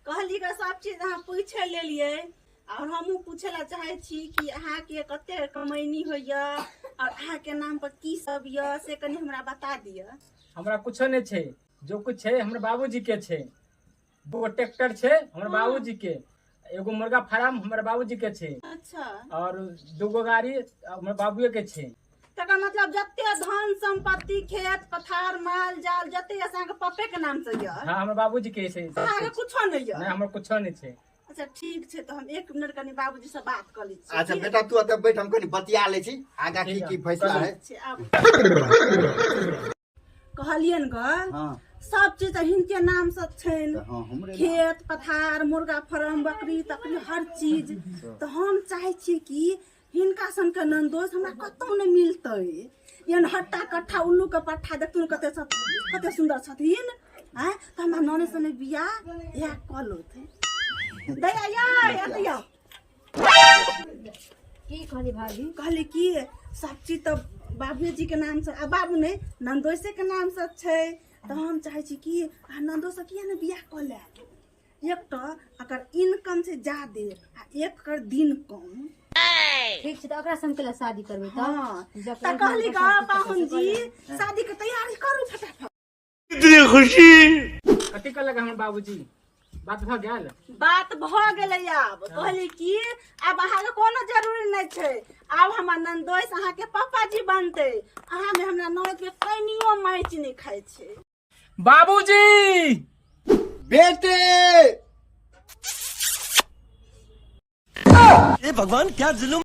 कहली का सब चीज अहाँ पूछे लेलिए और हमहू पूछे ला चाहे छी कि अहाँ के कते कमैनी होइया और अहाँ के नाम पर की सब या से कनी हमरा बता दिया। हमरा कुछो नहीं छे, जो कुछ छे हमर बाबूजी के छे। दो ट्रैक्टर छे हमर बाबूजी के, एगो मुर्गा फार्म हमर बाबूजी के छे। अच्छा। और दूगो गाड़ी हमर बाबूए के छे। तकर मतलब जते धन संपत्ति खेत पथार माल जाल जते असा के पप्पे के नाम से या। हां हमर बाबूजी के छे। अहाँ कुछो नहीं या। नहीं हमर कुछो नहीं छे। अच्छा ठीक छे तो हम एक मिनट कनी बाबूजी से बात कर ली छी। अच्छा बेटा तू अतः बैठ, हम कनी बतिया ले छी आगा की फैसला है। कहलियन ग हां सब चीज हिनके नाम से छेन। हां हमरे खेत पथार मुर्गा फार्म बकरी तकरी हर चीज। तो हम चाहे छी कि हिनका सन के नंदोस हमरा कतौ नहीं मिलतै। यन हट्टा कट्ठा उल्लू के पट्ठा देखतुन कते सुंदर छथिन। हैं तो हमरा नने सने बिया या कलो थे दया या दया की कहली भाभी? कहली कि सब चीज तो बाबूजी के नाम से आ बाबू ने नंदोसे के नाम से छे। तो हम चाहे छी कि नंदोस किया ने बियाह क ले। एक तो अगर इनकम से ज्यादा आ एक कर दिन कम। ठीक छै, तो ओकरा संग केला शादी करबै त। हाँ जब त कहली गा पाहुन जी शादी के तैयारी करू फटाफट। इतनी खुशी कथी कर लगा हमर बाबूजी? बात भ गेल? बात भ गेलै। अब कहली कि अब अहाँ के कोनो जरूरी नहीं छे। अब हमर नंदोस अहाँ के पापा जी बनते। अहाँ में हमरा ननद के कनियो मैच नहीं खाए छे। बाबूजी बेटे ये भगवान क्या जुल्म